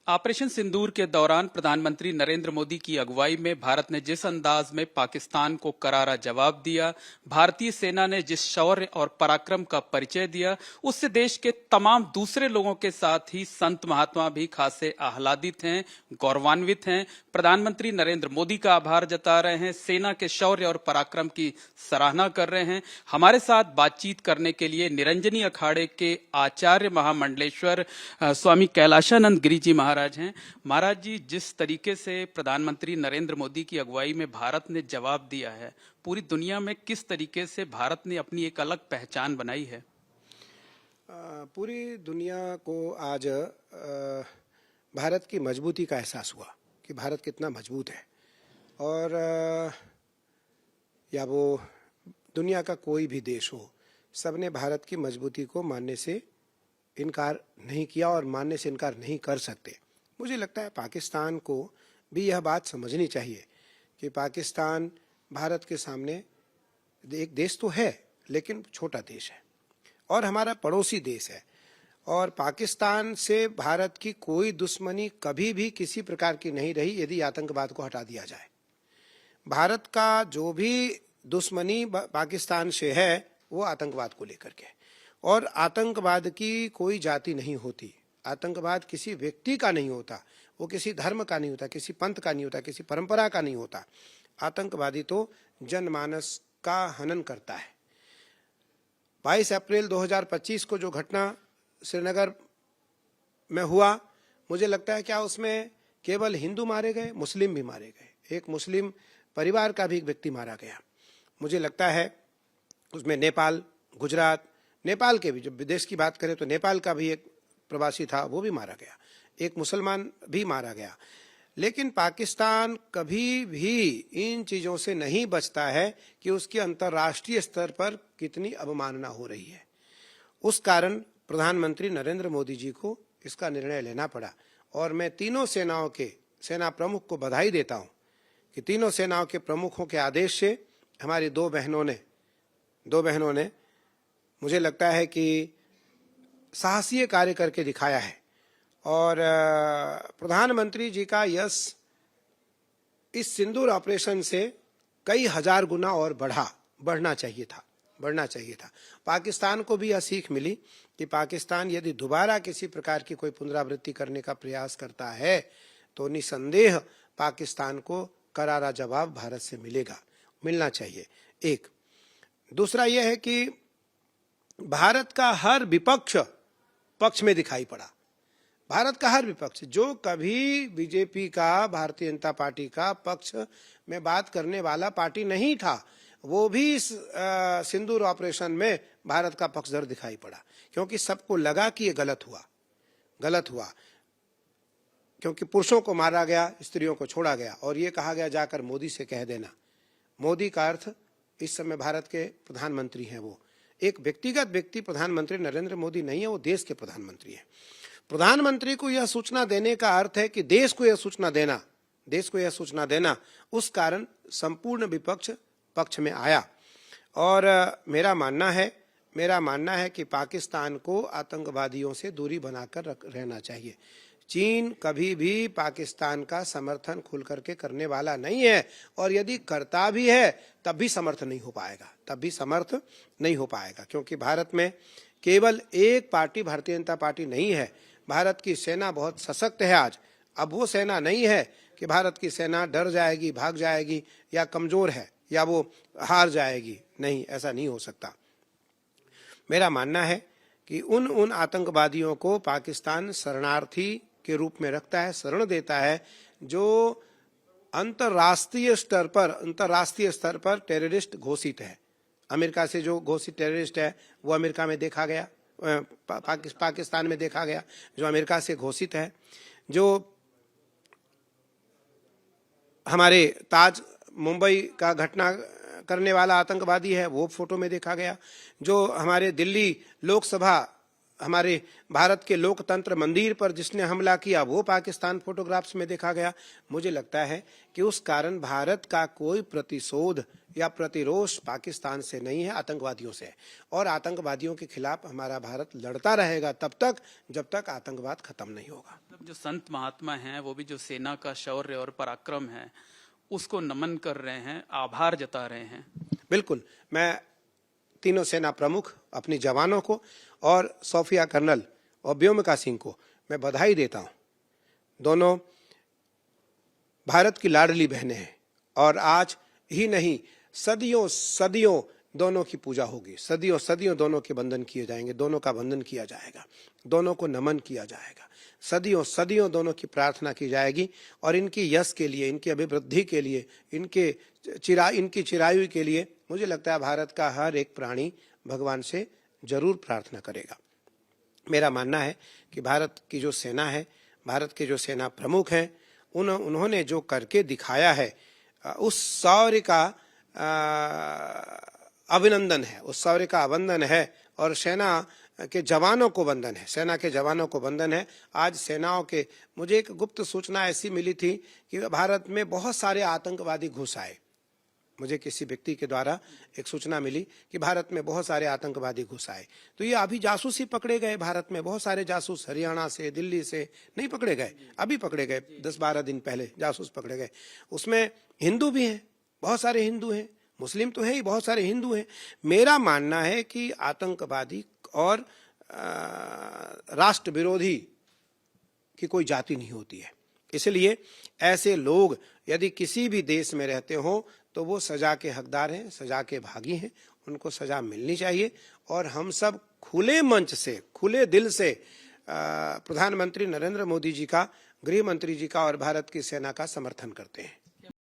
Operation सिंदूर के दौरान प्रधानमंत्री नरेंद्र मोदी की अगुवाई में भारत ने जिस अंदाज में पाकिस्तान को करारा जवाब दिया, भारतीय सेना ने जिस शौर्य और पराक्रम का परिचय दिया, उससे देश के तमाम दूसरे लोगों के साथ ही संत महात्मा भी खासे आह्लादित हैं, गौरवान्वित हैं। प्रधानमंत्री नरेंद्र मोदी का आभार जता रहे हैं, सेना के शौर्य और पराक्रम की सराहना कर रहे हैं। हमारे साथ बातचीत करने के लिए निरंजनी अखाड़े के आचार्य महामंडलेश्वर स्वामी कैलाशानंद गिरी जी महाराज हैं। महाराज जी, जिस तरीके से प्रधानमंत्री नरेंद्र मोदी की अगुवाई में भारत ने जवाब दिया है, पूरी दुनिया में किस तरीके से भारत ने अपनी एक अलग पहचान बनाई है? पूरी दुनिया को आज भारत की मजबूती का एहसास हुआ कि भारत कितना मजबूत है। और या वो दुनिया का कोई भी देश हो, सबने भारत की मजबूती को मानने से इनकार नहीं किया और मानने से इनकार नहीं कर सकते। मुझे लगता है पाकिस्तान को भी यह बात समझनी चाहिए कि पाकिस्तान भारत के सामने एक देश तो है, लेकिन छोटा देश है और हमारा पड़ोसी देश है। और पाकिस्तान से भारत की कोई दुश्मनी कभी भी किसी प्रकार की नहीं रही यदि आतंकवाद को हटा दिया जाए। भारत का जो भी दुश्मनी पाकिस्तान से है वो आतंकवाद को लेकर के, और आतंकवाद की कोई जाति नहीं होती, आतंकवाद किसी व्यक्ति का नहीं होता, वो किसी धर्म का नहीं होता, किसी पंथ का नहीं होता, किसी परंपरा का नहीं होता। आतंकवादी तो जनमानस का हनन करता है। 22 अप्रैल 2025 को जो घटना श्रीनगर में हुआ, मुझे लगता है क्या उसमें केवल हिंदू मारे गए, मुस्लिम भी मारे गए। एक मुस्लिम परिवार का भी एक व्यक्ति मारा गया। मुझे लगता है उसमें नेपाल, गुजरात, नेपाल के भी, जब विदेश की बात करें तो नेपाल का भी एक प्रवासी था, वो भी मारा गया, एक मुसलमान भी मारा गया। लेकिन पाकिस्तान कभी भी इन चीजों से नहीं बचता है कि उसकी अंतर्राष्ट्रीय स्तर पर कितनी अवमानना हो रही है। उस कारण प्रधानमंत्री नरेंद्र मोदी जी को इसका निर्णय लेना पड़ा। और मैं तीनों सेनाओं के सेना प्रमुख को बधाई देता हूं कि तीनों सेनाओं के प्रमुखों के आदेश से हमारी दो बहनों ने मुझे लगता है कि साहसीय कार्य करके दिखाया है। और प्रधानमंत्री जी का यश इस सिंदूर ऑपरेशन से कई हजार गुना और बढ़ना चाहिए था। पाकिस्तान को भी यह सीख मिली कि पाकिस्तान यदि दोबारा किसी प्रकार की कोई पुनरावृत्ति करने का प्रयास करता है तो निसंदेह पाकिस्तान को करारा जवाब भारत से मिलना चाहिए। एक दूसरा यह है कि भारत का हर विपक्ष पक्ष में दिखाई पड़ा। भारत का हर विपक्ष जो कभी बीजेपी का, भारतीय जनता पार्टी का पक्ष में बात करने वाला पार्टी नहीं था, वो भी इस सिंदूर ऑपरेशन में भारत का पक्षधर दिखाई पड़ा। क्योंकि सबको लगा कि ये गलत हुआ, क्योंकि पुरुषों को मारा गया, स्त्रियों को छोड़ा गया और ये कहा गया जाकर मोदी से कह देना। मोदी का अर्थ इस समय भारत के प्रधानमंत्री हैं। वो एक व्यक्तिगत व्यक्ति प्रधानमंत्री नरेंद्र मोदी नहीं है, वो देश के प्रधानमंत्री हैं। प्रधानमंत्री को यह सूचना देने का अर्थ है कि देश को यह सूचना देना। उस कारण संपूर्ण विपक्ष पक्ष में आया। और मेरा मानना है कि पाकिस्तान को आतंकवादियों से दूरी बनाकर रहना चाहिए। चीन कभी भी पाकिस्तान का समर्थन खुल करके करने वाला नहीं है, और यदि करता भी है तब भी समर्थ नहीं हो पाएगा, क्योंकि भारत में केवल एक पार्टी भारतीय जनता पार्टी नहीं है। भारत की सेना बहुत सशक्त है आज। अब वो सेना नहीं है कि भारत की सेना डर जाएगी, भाग जाएगी या कमजोर है या वो हार जाएगी। नहीं, ऐसा नहीं हो सकता। मेरा मानना है कि उन आतंकवादियों को पाकिस्तान शरणार्थी के रूप में रखता है, शरण देता है, जो अंतर्राष्ट्रीय स्तर पर टेररिस्ट घोषित है। अमेरिका से जो घोषित टेररिस्ट है वो अमेरिका में देखा गया, पाकिस्तान में देखा गया, जो अमेरिका से घोषित है। जो हमारे ताज मुंबई का घटना करने वाला आतंकवादी है वो फोटो में देखा गया। जो हमारे दिल्ली लोकसभा हमारे भारत के लोकतंत्र मंदिर पर जिसने हमला किया वो पाकिस्तान फोटोग्राफ्स में देखा गया। मुझे लगता है कि उस कारण भारत का कोई प्रतिशोध या प्रतिरोध पाकिस्तान से नहीं है, आतंकवादियों से है। और आतंकवादियों के खिलाफ हमारा भारत लड़ता रहेगा तब तक जब तक आतंकवाद खत्म नहीं होगा। जो संत महात्मा हैं वो भी जो सेना का शौर्य और पराक्रम है उसको नमन कर रहे हैं, आभार जता रहे हैं। बिल्कुल, मैं तीनों सेना प्रमुख, अपने जवानों को और सोफिया कर्नल और व्योमिका सिंह को मैं बधाई देता हूं। दोनों भारत की लाडली बहनें हैं और आज ही नहीं सदियों सदियों दोनों की पूजा होगी, सदियों सदियों दोनों के बंधन किए जाएंगे, दोनों का बंधन किया जाएगा, दोनों को नमन किया जाएगा, सदियों सदियों दोनों की प्रार्थना की जाएगी। और इनकी यश के लिए, इनकी अभिवृद्धि के लिए, इनकी चिरायु के लिए मुझे लगता है भारत का हर एक प्राणी भगवान से जरूर प्रार्थना करेगा। मेरा मानना है कि भारत की जो सेना है, भारत के जो सेना प्रमुख हैं, उन्होंने जो करके दिखाया है उस शौर्य का अभिनंदन है, उस शौर्य का अवंदन है और सेना के जवानों को वंदन है, सेना के जवानों को वंदन है। आज सेनाओं के, मुझे एक गुप्त सूचना ऐसी मिली थी कि भारत में बहुत सारे आतंकवादी घुस आए। मुझे किसी व्यक्ति के द्वारा एक सूचना मिली कि भारत में बहुत सारे आतंकवादी घुस आए। तो ये अभी जासूस ही पकड़े गए, भारत में बहुत सारे जासूस हरियाणा से, दिल्ली से नहीं पकड़े गए, अभी पकड़े गए, 10-12 दिन पहले जासूस पकड़े गए। उसमें हिंदू भी हैं, बहुत सारे हिंदू हैं, मुस्लिम तो है ही, बहुत सारे हिंदू हैं। मेरा मानना है कि आतंकवादी और राष्ट्र विरोधी की कोई जाति नहीं होती है। इसलिए ऐसे लोग यदि किसी भी देश में रहते हो तो वो सजा के हकदार हैं, सजा के भागी हैं, उनको सजा मिलनी चाहिए। और हम सब खुले मंच से, खुले दिल से प्रधानमंत्री नरेंद्र मोदी जी का, गृह मंत्री जी का और भारत की सेना का समर्थन करते हैं।